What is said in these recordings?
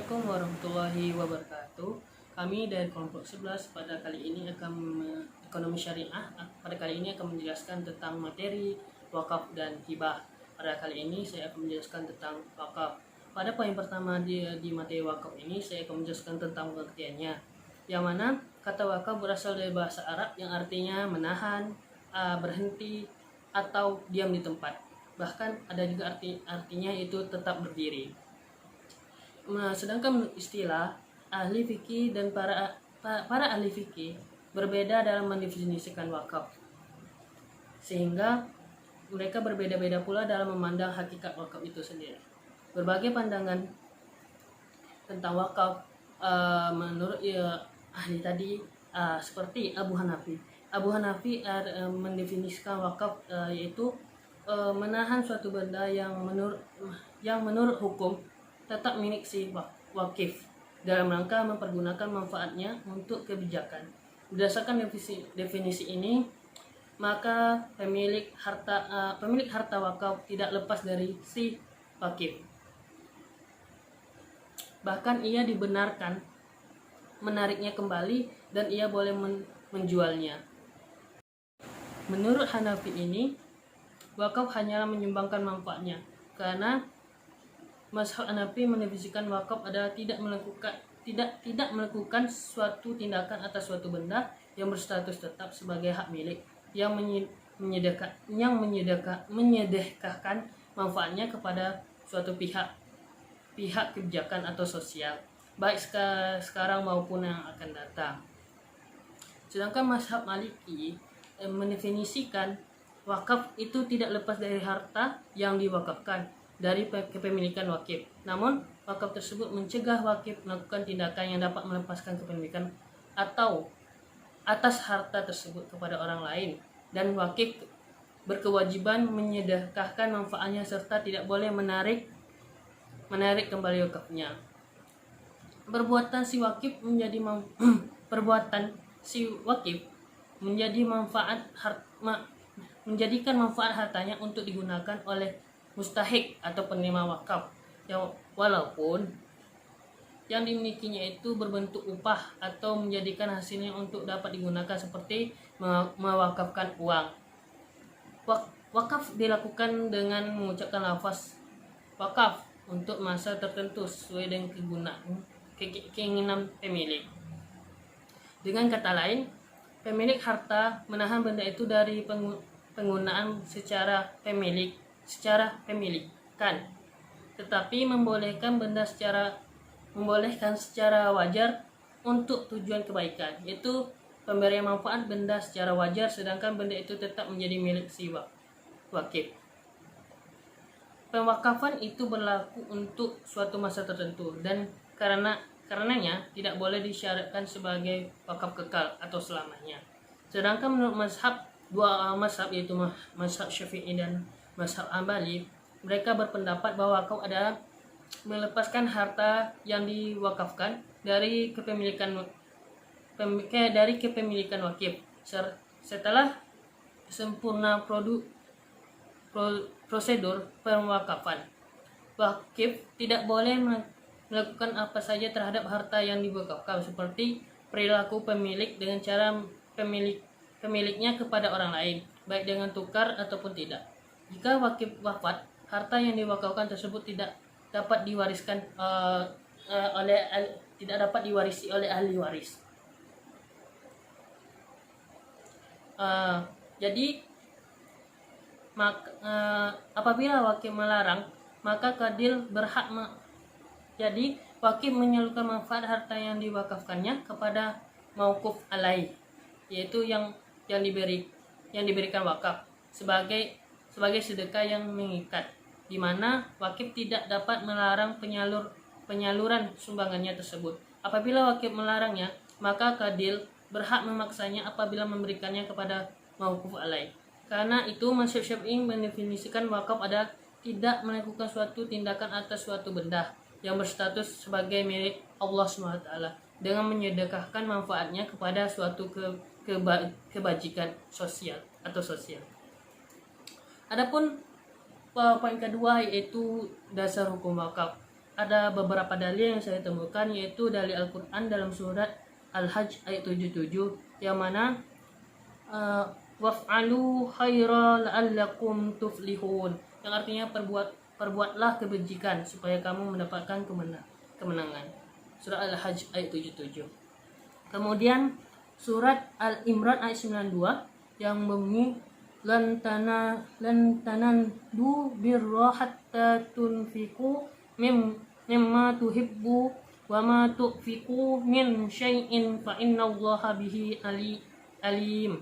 Assalamualaikum warahmatullahi wabarakatuh. Kami dari kelompok 11 pada kali ini ekonomi syariah. Pada kali ini akan menjelaskan tentang materi wakaf dan hibah. Pada kali ini saya akan menjelaskan tentang wakaf. Pada poin pertama di materi wakaf ini saya akan menjelaskan tentang pengertiannya. Yang mana kata wakaf berasal dari bahasa Arab yang artinya menahan, berhenti, atau diam di tempat. Bahkan ada juga artinya itu tetap berdiri. Sedangkan istilah ahli fikih dan para ahli fikih berbeda dalam mendefinisikan wakaf, sehingga mereka berbeda-beda pula dalam memandang hakikat wakaf itu sendiri. Berbagai pandangan tentang wakaf menurut ahli tadi seperti Abu Hanafi. Abu Hanafi mendefinisikan wakaf yaitu menahan suatu benda yang menurut hukum tetap milik si wakif dalam rangka mempergunakan manfaatnya untuk kebijakan. Berdasarkan definisi ini, maka pemilik harta wakaf tidak lepas dari si wakif. Bahkan ia dibenarkan menariknya kembali dan ia boleh menjualnya. Menurut Hanafi ini, wakaf hanyalah menyumbangkan manfaatnya, karena mazhab Hanafi mendefinisikan wakaf adalah tidak melakukan suatu tindakan atas suatu benda yang berstatus tetap sebagai hak milik yang menyedekahkan manfaatnya kepada suatu pihak kebijakan atau sosial, baik sekarang maupun yang akan datang. Sedangkan mazhab Maliki mendefinisikan wakaf itu tidak lepas dari harta yang diwakafkan dari kepemilikan wakif. Namun, wakaf tersebut mencegah wakif melakukan tindakan yang dapat melepaskan kepemilikan atau atas harta tersebut kepada orang lain, dan wakif berkewajiban menyedekahkan manfaatnya serta tidak boleh menarik kembali wakafnya. Perbuatan si wakif menjadikan manfaat hartanya untuk digunakan oleh mustahik atau penerima wakaf, walaupun yang dimilikinya itu berbentuk upah atau menjadikan hasilnya untuk dapat digunakan seperti mewakafkan uang. Wakaf dilakukan dengan mengucapkan lafaz wakaf untuk masa tertentu sesuai dengan keinginan pemilik. Dengan kata lain, pemilik harta menahan benda itu dari penggunaan secara pemilikan, tetapi membolehkan secara wajar untuk tujuan kebaikan, yaitu pemberian manfaat benda secara wajar, sedangkan benda itu tetap menjadi milik si wakif. Pewakafan itu berlaku untuk suatu masa tertentu dan karenanya tidak boleh disyaratkan sebagai wakaf kekal atau selamanya. Sedangkan menurut dua mazhab yaitu mazhab Syafi'i dan mazhab Hambali, mereka berpendapat bahwa wakaf adalah melepaskan harta yang diwakafkan dari kepemilikan wakif setelah sempurna prosedur pemwakafan. Wakif tidak boleh melakukan apa saja terhadap harta yang diwakafkan, seperti perilaku pemilik dengan cara pemiliknya kepada orang lain, baik dengan tukar ataupun tidak. Jika wakif wafat, harta yang diwakafkan tersebut tidak dapat diwarisi oleh ahli waris. Apabila wakif melarang, maka kadil berhak jadi wakif menyalurkan manfaat harta yang diwakafkannya kepada mauquf alaih, yaitu yang diberikan wakaf sebagai sedekah yang mengikat, di mana wakif tidak dapat melarang penyaluran sumbangannya tersebut. Apabila wakif melarangnya, maka kadil berhak memaksanya apabila memberikannya kepada mauquf alaih. Karena itu mazhab Syafi'i mendefinisikan wakaf adalah tidak melakukan suatu tindakan atas suatu benda yang berstatus sebagai milik Allah SWT dengan menyedekahkan manfaatnya kepada suatu kebajikan sosial. Adapun poin kedua yaitu dasar hukum wakaf. ada beberapa dalil yang saya temukan, yaitu dalil Al-Quran dalam surat Al-Hajj ayat 77 yang mana waf'alu khaira la'allakum tuflihun, yang artinya perbuatlah kebajikan supaya kamu mendapatkan kemenangan. Surat Al-Hajj ayat 77. Kemudian surat Al-Imran ayat 92 yang bunyi lan tanandu birra hatta tunfiqu mimma tuhibbu wa ma tufiqu min syai'in fa innallaha bihi alim.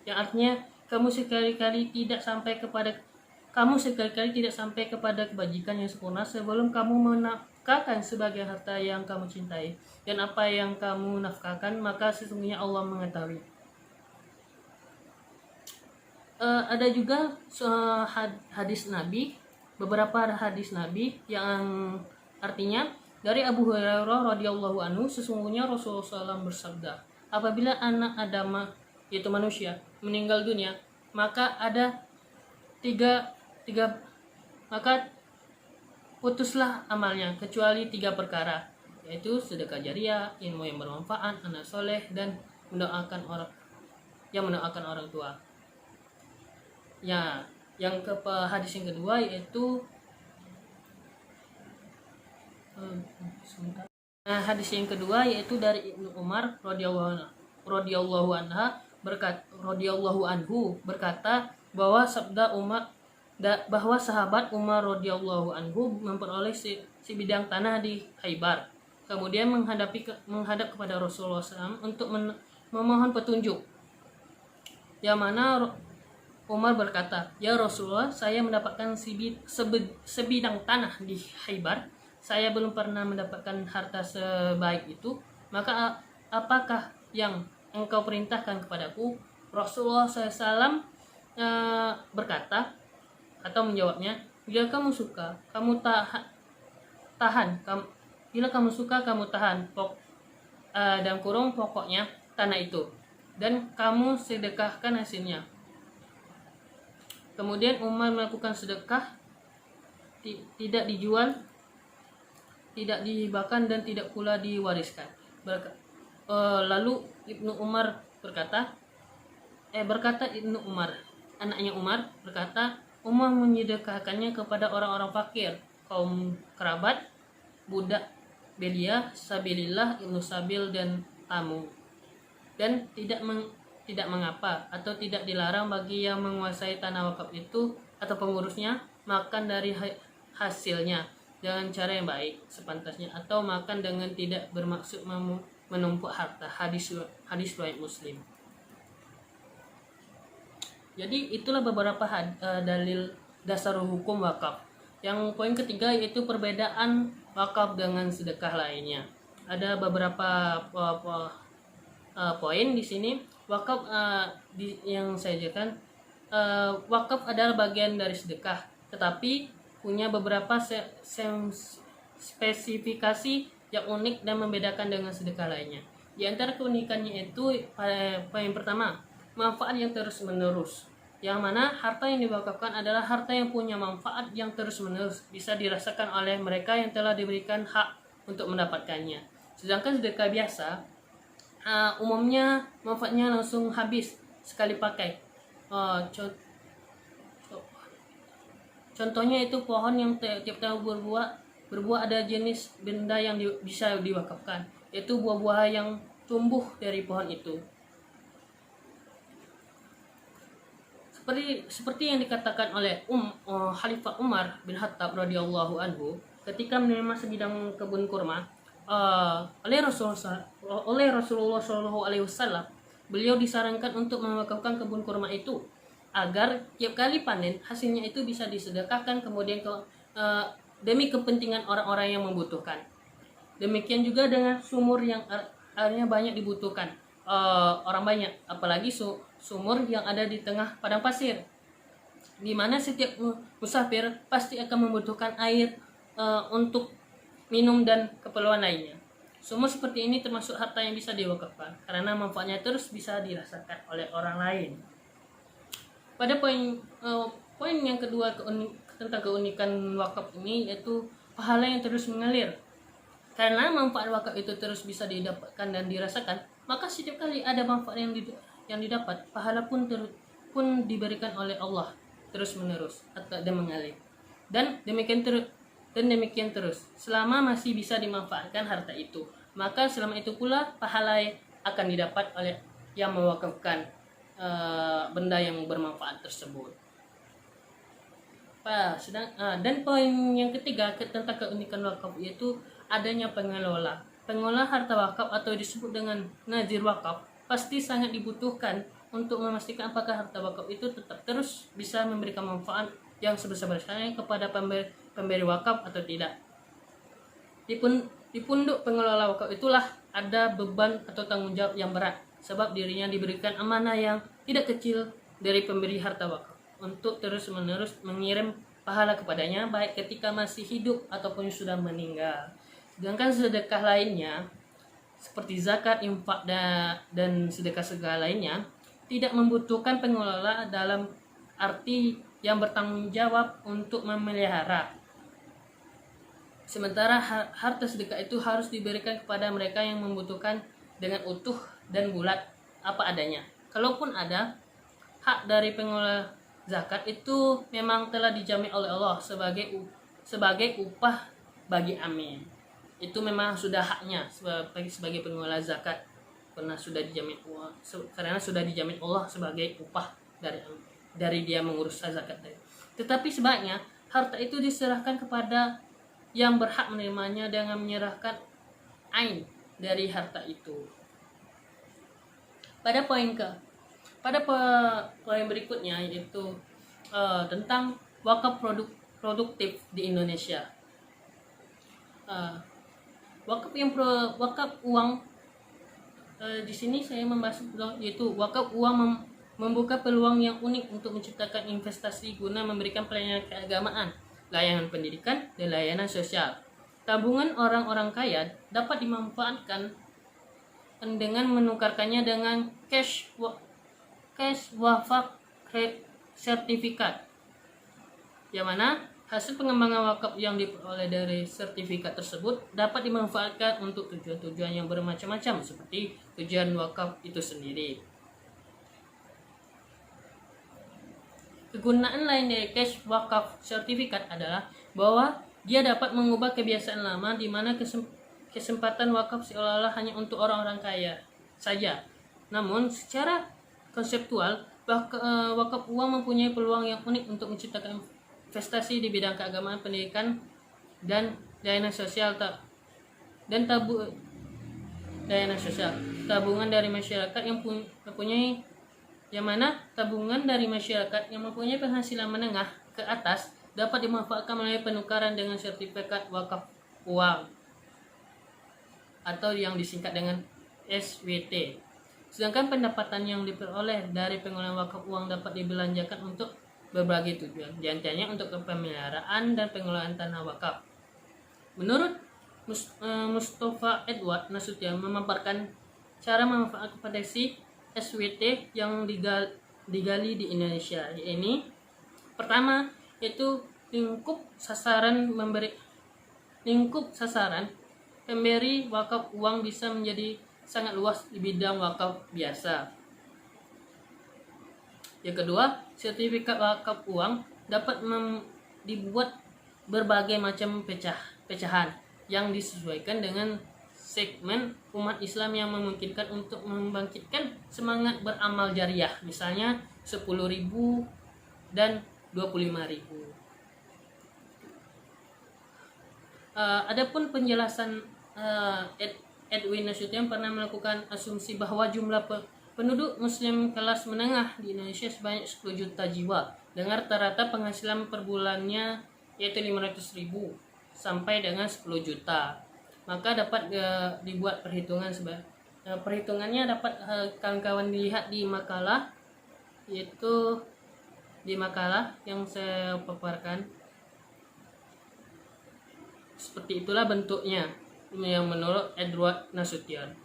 Yang artinya kamu sekali-kali tidak sampai kepada kebajikan yang sempurna sebelum kamu menafkahkan sebagian harta yang kamu cintai, dan apa yang kamu nafkahkan maka sesungguhnya Allah mengetahui. Ada juga hadis Nabi, beberapa hadis Nabi yang artinya dari Abu Hurairah radhiyallahu anhu, sesungguhnya Rasulullah SAW bersabda, apabila anak Adam, yaitu manusia, meninggal dunia, maka ada maka putuslah amalnya kecuali 3 perkara, yaitu sedekah jariah, ilmu yang bermanfaat, anak soleh, dan mendoakan orang tua. Ya, hadis yang kedua yaitu hadis yang kedua yaitu dari Ibnu Umar radhiyallahu anhu berkata bahwa bahwa sahabat Umar radhiyallahu anhu memperoleh sebidang tanah di Khaybar. Kemudian menghadap kepada Rasulullah SAW untuk memohon petunjuk. Yang mana Umar berkata, "Ya Rasulullah, saya mendapatkan sebidang tanah di Khaybar. Saya belum pernah mendapatkan harta sebaik itu. Maka apakah yang engkau perintahkan kepadaku?" Rasulullah SAW berkata atau menjawabnya, "Bila kamu suka, kamu tahan. Bila kamu suka, kamu tahan. Dalam kurung pokoknya tanah itu, dan kamu sedekahkan hasilnya." Kemudian Umar melakukan sedekah, tidak dijual, tidak dihibahkan, dan tidak pula diwariskan. Lalu Ibnu Umar berkata Ibnu Umar, anaknya Umar berkata, Umar menyedekahkannya kepada orang-orang fakir, kaum kerabat, budak belia, sabilillah, ibnu sabil, dan tamu. Dan tidak mengapa atau tidak dilarang bagi yang menguasai tanah wakaf itu atau pengurusnya makan dari hasilnya dengan cara yang baik sepantasnya, atau makan dengan tidak bermaksud menumpuk harta. Hadis riwayat Muslim. Jadi itulah beberapa dalil dasar hukum wakaf. Yang poin ketiga yaitu perbedaan wakaf dengan sedekah lainnya. Ada beberapa poin di sini. Wakaf yang saya jelaskan, wakaf adalah bagian dari sedekah, tetapi punya beberapa spesifikasi yang unik dan membedakan dengan sedekah lainnya. Di antara keunikannya itu, poin pertama, manfaat yang terus-menerus, yang mana harta yang diwakafkan adalah harta yang punya manfaat yang terus-menerus, bisa dirasakan oleh mereka yang telah diberikan hak untuk mendapatkannya. Sedangkan sedekah biasa umumnya manfaatnya langsung habis sekali pakai. Contohnya itu pohon yang tiap tahun berbuah ada jenis benda yang bisa diwakafkan, yaitu buah-buah yang tumbuh dari pohon itu. Seperti yang dikatakan oleh Khalifah Umar bin Khattab radhiyallahu anhu ketika menerima sebidang kebun kurma oleh Rasulullah SAW. Beliau disarankan untuk mewakafkan kebun kurma itu agar tiap kali panen hasilnya itu bisa disedekahkan kemudian demi kepentingan orang-orang yang membutuhkan. Demikian juga dengan sumur yang airnya banyak dibutuhkan orang banyak, apalagi sumur yang ada di tengah padang pasir, di mana setiap musafir pasti akan membutuhkan air untuk minum dan keperluan lainnya. Sumur seperti ini termasuk harta yang bisa diwakafkan karena manfaatnya terus bisa dirasakan oleh orang lain. Pada poin yang kedua tentang keunikan wakaf ini, yaitu pahala yang terus mengalir. Karena manfaat wakaf itu terus bisa didapatkan dan dirasakan, maka setiap kali ada manfaat yang didapat, pahala pun diberikan oleh Allah terus menerus dan mengalir. Dan demikian terus selama masih bisa dimanfaatkan harta itu, maka selama itu pula pahala akan didapat oleh yang mewakafkan benda yang bermanfaat tersebut. Dan poin yang ketiga tentang keunikan wakaf yaitu adanya pengelola. Pengelola harta wakaf atau disebut dengan nazir wakaf pasti sangat dibutuhkan untuk memastikan apakah harta wakaf itu tetap terus bisa memberikan manfaat yang sebesar-besarnya kepada pemberi wakaf atau tidak. Di punduk pengelola wakaf itulah ada beban atau tanggung jawab yang berat, sebab dirinya diberikan amanah yang tidak kecil dari pemberi harta wakaf untuk terus-menerus mengirim pahala kepadanya baik ketika masih hidup ataupun sudah meninggal. Sedangkan sedekah lainnya seperti zakat, infak, dan sedekah lainnya tidak membutuhkan pengelola dalam arti yang bertanggung jawab untuk memelihara. Sementara harta sedekah itu harus diberikan kepada mereka yang membutuhkan dengan utuh dan bulat apa adanya. Kalaupun ada, hak dari pengelola zakat itu memang telah dijamin oleh Allah sebagai upah bagi amin. Itu memang sudah haknya sebagai pengelola zakat, karena sudah dijamin Allah sebagai upah dari dia mengurus zakat tadi. Tetapi sebaiknya harta itu diserahkan kepada yang berhak menerimanya dengan menyerahkan ain dari harta itu. Pada poin berikutnya yaitu tentang wakaf produktif di Indonesia. Wakaf uang di sini saya membahas yaitu wakaf uang membuka peluang yang unik untuk menciptakan investasi guna memberikan pelayanan keagamaan, layanan pendidikan, dan layanan sosial. Tabungan orang-orang kaya dapat dimanfaatkan dengan menukarkannya dengan cash wakaf sertifikat, yang mana hasil pengembangan wakaf yang diperoleh dari sertifikat tersebut dapat dimanfaatkan untuk tujuan-tujuan yang bermacam-macam seperti tujuan wakaf itu sendiri. Kegunaan lain dari cash wakaf sertifikat adalah bahwa dia dapat mengubah kebiasaan lama di mana kesempatan wakaf seolah-olah hanya untuk orang-orang kaya saja. Namun secara konseptual, wakaf uang mempunyai peluang yang unik untuk menciptakan investasi di bidang keagamaan, pendidikan, dan layanan sosial tabungan dari masyarakat yang mempunyai penghasilan menengah ke atas dapat dimanfaatkan melalui penukaran dengan sertifikat wakaf uang atau yang disingkat dengan SWT. Sedangkan pendapatan yang diperoleh dari pengelolaan wakaf uang dapat dibelanjakan untuk berbagai tujuan, di antaranya untuk kepemeliharaan dan pengelolaan tanah wakaf. Menurut Mustafa Edward Nasution memaparkan cara memanfaatkan potensi SWT yang digali di Indonesia. Ini pertama yaitu lingkup sasaran pemberi wakaf uang bisa menjadi sangat luas di bidang wakaf biasa. Yang kedua, sertifikat wakaf uang dapat dibuat berbagai macam pecahan yang disesuaikan dengan segmen umat Islam yang memungkinkan untuk membangkitkan semangat beramal jariah, misalnya 10.000 dan 25.000. Adapun penjelasan Edwin Nasution pernah melakukan asumsi bahwa jumlah penduduk muslim kelas menengah di Indonesia sebanyak 10 juta jiwa dengan rata-rata penghasilan per bulannya yaitu 500.000 sampai dengan 10 juta. Maka dapat dibuat perhitungannya dapat kawan-kawan dilihat di makalah, yaitu di makalah yang saya paparkan. Seperti itulah bentuknya yang menurut Edward Nasution.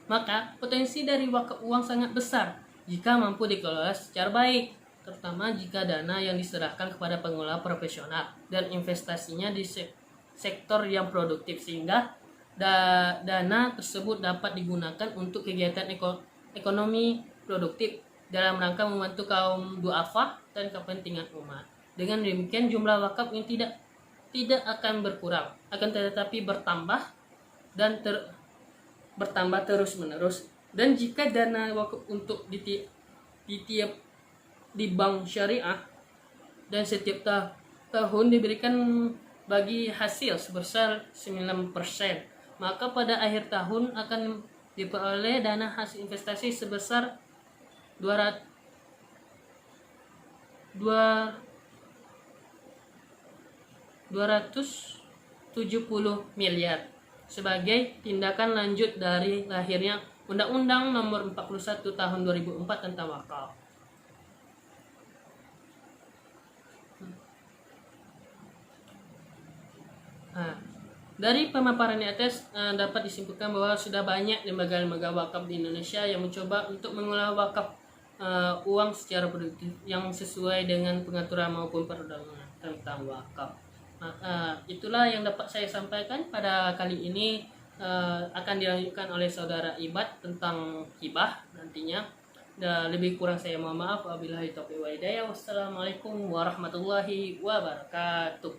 Maka potensi dari wakaf uang sangat besar jika mampu dikelola secara baik, terutama jika dana yang diserahkan kepada pengelola profesional dan investasinya sektor yang produktif, sehingga dana tersebut dapat digunakan untuk kegiatan ekonomi produktif dalam rangka membantu kaum duafa dan kepentingan umat. Dengan demikian jumlah wakaf ini tidak akan berkurang, akan tetapi bertambah dan bertambah terus-menerus. Dan jika dana wakaf untuk di bank syariah dan setiap tahun diberikan bagi hasil sebesar 9%, maka pada akhir tahun akan diperoleh dana hasil investasi sebesar 270 miliar sebagai tindakan lanjut dari lahirnya Undang-Undang Nomor 41 Tahun 2004 tentang wakaf. Nah, dari pemaparan di atas dapat disimpulkan bahwa sudah banyak lembaga-lembaga wakaf di Indonesia yang mencoba untuk mengelola wakaf uang secara produktif yang sesuai dengan pengaturan maupun perundangan tentang wakaf. Itulah yang dapat saya sampaikan pada kali ini. Akan dilanjutkan oleh saudara Ibad tentang hibah nantinya. Lebih kurang saya mohon maaf. Wabillahi taufiq wal hidayah. Wassalamualaikum warahmatullahi wabarakatuh.